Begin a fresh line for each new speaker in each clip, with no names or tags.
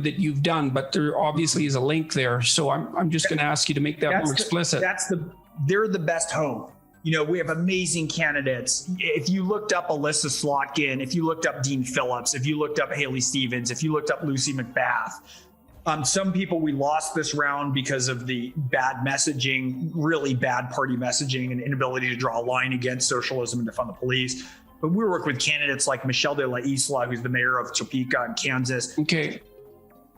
that you've done, but there obviously is a link there. So I'm just going to ask you to make that more explicit.
They're the best hope. You know, we have amazing candidates. If you looked up Alyssa Slotkin, if you looked up Dean Phillips, if you looked up Haley Stevens, if you looked up Lucy McBath, some people we lost this round because of the bad messaging, really bad party messaging and inability to draw a line against socialism and defund the police. But we work with candidates like Michelle de la Isla, who's the mayor of Topeka in Kansas.
Okay.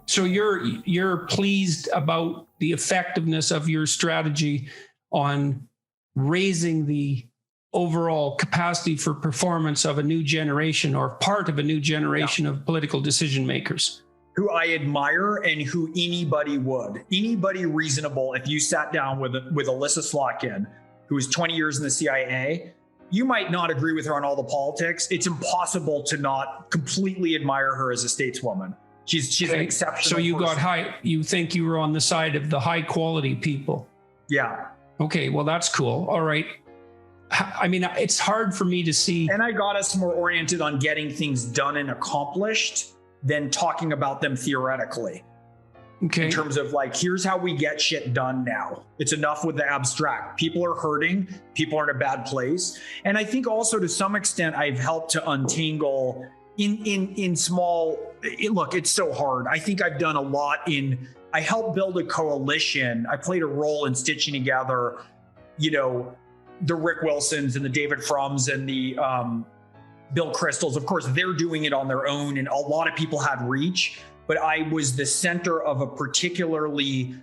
So you're pleased about the effectiveness of your strategy on raising the overall capacity for performance of a new generation or part of a new generation of political decision makers?
Who I admire and who anybody reasonable, if you sat down with Alyssa Slotkin, who is 20 years in the CIA, you might not agree with her on all the politics. It's impossible to not completely admire her as a stateswoman. She's an exceptional person.
You think you were on the side of the high quality people?
Yeah.
Okay, well, that's cool. All right. I mean, it's hard for me to see.
And I got us more oriented on getting things done and accomplished than talking about them theoretically.
Okay.
In terms of like, here's how we get shit done now. It's enough with the abstract. People are hurting. People are in a bad place. And I think also to some extent, I've helped to untangle in small, look, it's so hard. I think I've done a lot I helped build a coalition. I played a role in stitching together, you know, the Rick Wilsons and the David Frums and the Bill Crystals. Of course, they're doing it on their own, and a lot of people had reach, but I was the center of a particularly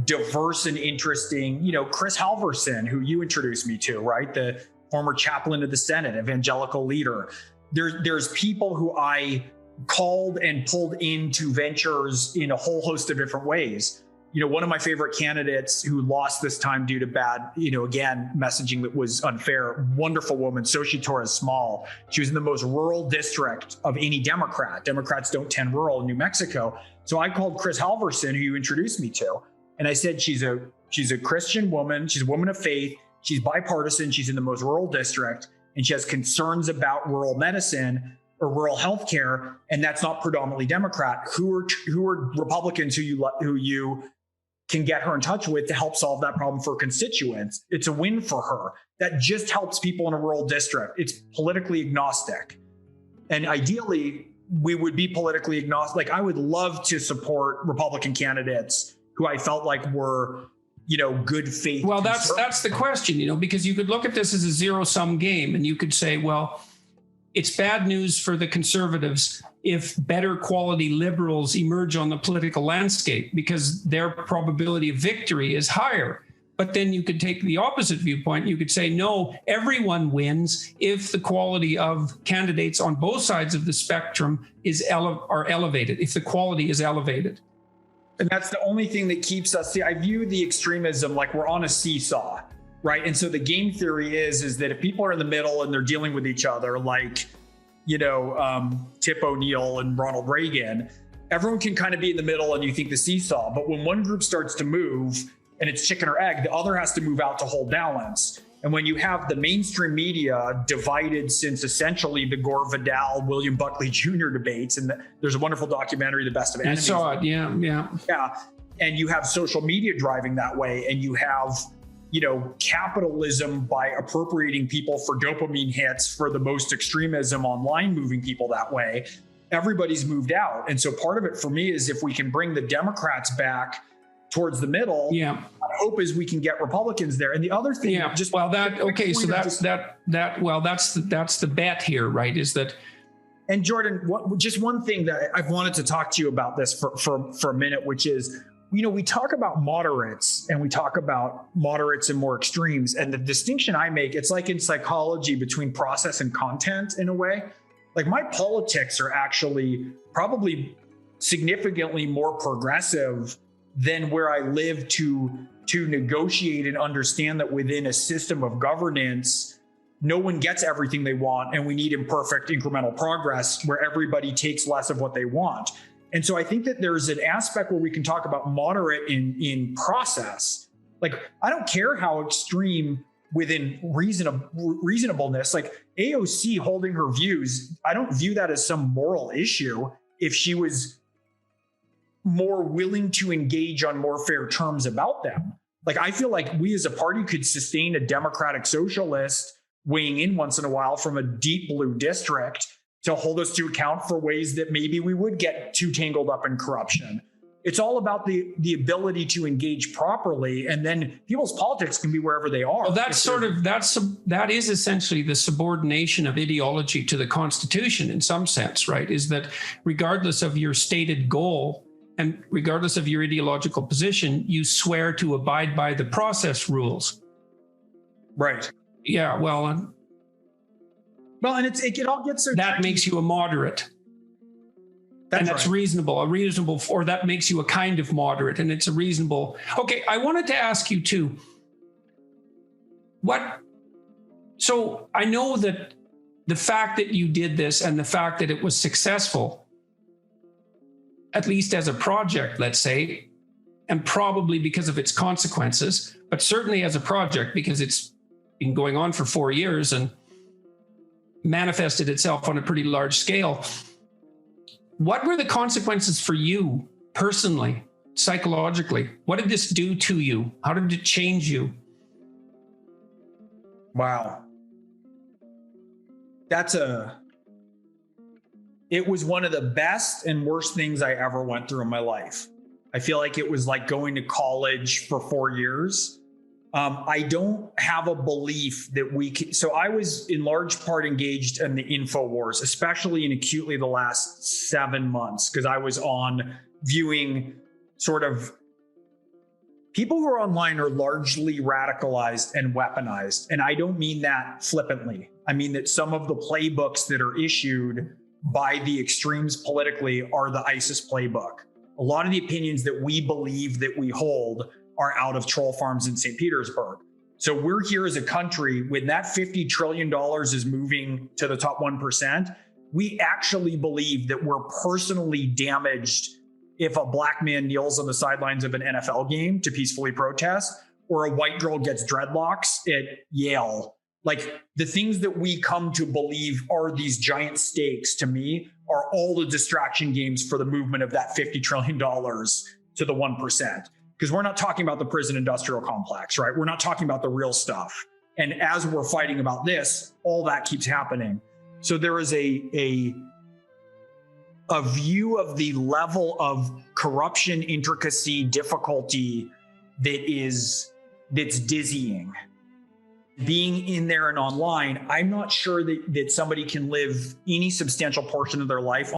diverse and interesting, you know, Chris Halverson, who you introduced me to, right? The former chaplain of the Senate, evangelical leader. There's people who I called and pulled into ventures in a whole host of different ways. You know, one of my favorite candidates who lost this time due to bad, you know, again, messaging that was unfair, wonderful woman, Xochitl Torres Small. She was in the most rural district of any Democrat. Democrats don't tend rural in New Mexico. So I called Chris Halverson, who you introduced me to, and I said, she's a Christian woman. She's a woman of faith. She's bipartisan. She's in the most rural district, and she has concerns about rural medicine or rural healthcare, and that's not predominantly Democrat. Who are Republicans who you can get her in touch with to help solve that problem for constituents? It's a win for her. That just helps people in a rural district. It's politically agnostic, and ideally, we would be politically agnostic. Like, I would love to support Republican candidates who I felt like were, you know, good faith.
Well, that's the question, you know, because you could look at this as a zero-sum game, and you could say, well, it's bad news for the conservatives if better quality liberals emerge on the political landscape because their probability of victory is higher. But then you could take the opposite viewpoint. You could say, no, everyone wins if the quality of candidates on both sides of the spectrum are elevated, if the quality is elevated.
And that's the only thing that keeps us. See, I view the extremism like we're on a seesaw, right? And so the game theory is that if people are in the middle and they're dealing with each other, like, you know, Tip O'Neill and Ronald Reagan, everyone can kind of be in the middle and you think the seesaw. But when one group starts to move and it's chicken or egg, the other has to move out to hold balance. And when you have the mainstream media divided since essentially the Gore Vidal, William Buckley Jr. debates, and there's a wonderful documentary, The Best of Enemies.
I saw it, yeah.
And you have social media driving that way, and you have, you know, capitalism by appropriating people for dopamine hits for the most extremism online, moving people that way. Everybody's moved out. And so part of it for me is if we can bring the Democrats back towards the middle, my hope is we can get Republicans there. And the other thing, that's the bet here, right? Is that, and Jordan, just one thing that I've wanted to talk to you about this for a minute, which is, you know, we talk about moderates and we talk about moderates and more extremes. And the distinction I make, it's like in psychology between process and content in a way. Like, my politics are actually probably significantly more progressive than where I live to negotiate and understand that within a system of governance, no one gets everything they want, and we need imperfect incremental progress where everybody takes less of what they want. And so I think that there's an aspect where we can talk about moderate in process. Like, I don't care how extreme within reasonableness, like AOC holding her views, I don't view that as some moral issue if she was more willing to engage on more fair terms about them. Like, I feel like we as a party could sustain a democratic socialist weighing in once in a while from a deep blue district to hold us to account for ways that maybe we would get too tangled up in corruption. It's all about the ability to engage properly, and then people's politics can be wherever they are.
Well, that is essentially the subordination of ideology to the Constitution in some sense, right? Is that regardless of your stated goal and regardless of your ideological position, you swear to abide by the process rules.
Right.
Yeah. Well,
and it all gets so
that
tricky.
makes you a moderate. That's
right.
reasonable, or that makes you a kind of moderate, and it's a reasonable. Okay, I wanted to ask you too. So I know that the fact that you did this and the fact that it was successful, at least as a project, let's say, and probably because of its consequences, but certainly as a project because it's been going on for 4 years and manifested itself on a pretty large scale. What were the consequences for you personally, psychologically? What did this do to you? How did it change you?
Wow. It was one of the best and worst things I ever went through in my life. I feel like it was like going to college for 4 years. I don't have a belief that we can. So I was in large part engaged in the info wars, especially and acutely the last 7 months, because I was on viewing sort of people who are online are largely radicalized and weaponized. And I don't mean that flippantly. I mean that some of the playbooks that are issued by the extremes politically are the ISIS playbook. A lot of the opinions that we believe that we hold are out of troll farms in St. Petersburg. So we're here as a country, when that $50 trillion is moving to the top 1%, we actually believe that we're personally damaged if a black man kneels on the sidelines of an NFL game to peacefully protest, or a white girl gets dreadlocks at Yale. Like, the things that we come to believe are these giant stakes, to me, are all the distraction games for the movement of that $50 trillion to the 1%. Because we're not talking about the prison industrial complex, right? We're not talking about the real stuff. And as we're fighting about this, all that keeps happening. So there is a view of the level of corruption, intricacy, difficulty that's dizzying. Being in there and online, I'm not sure that somebody can live any substantial portion of their life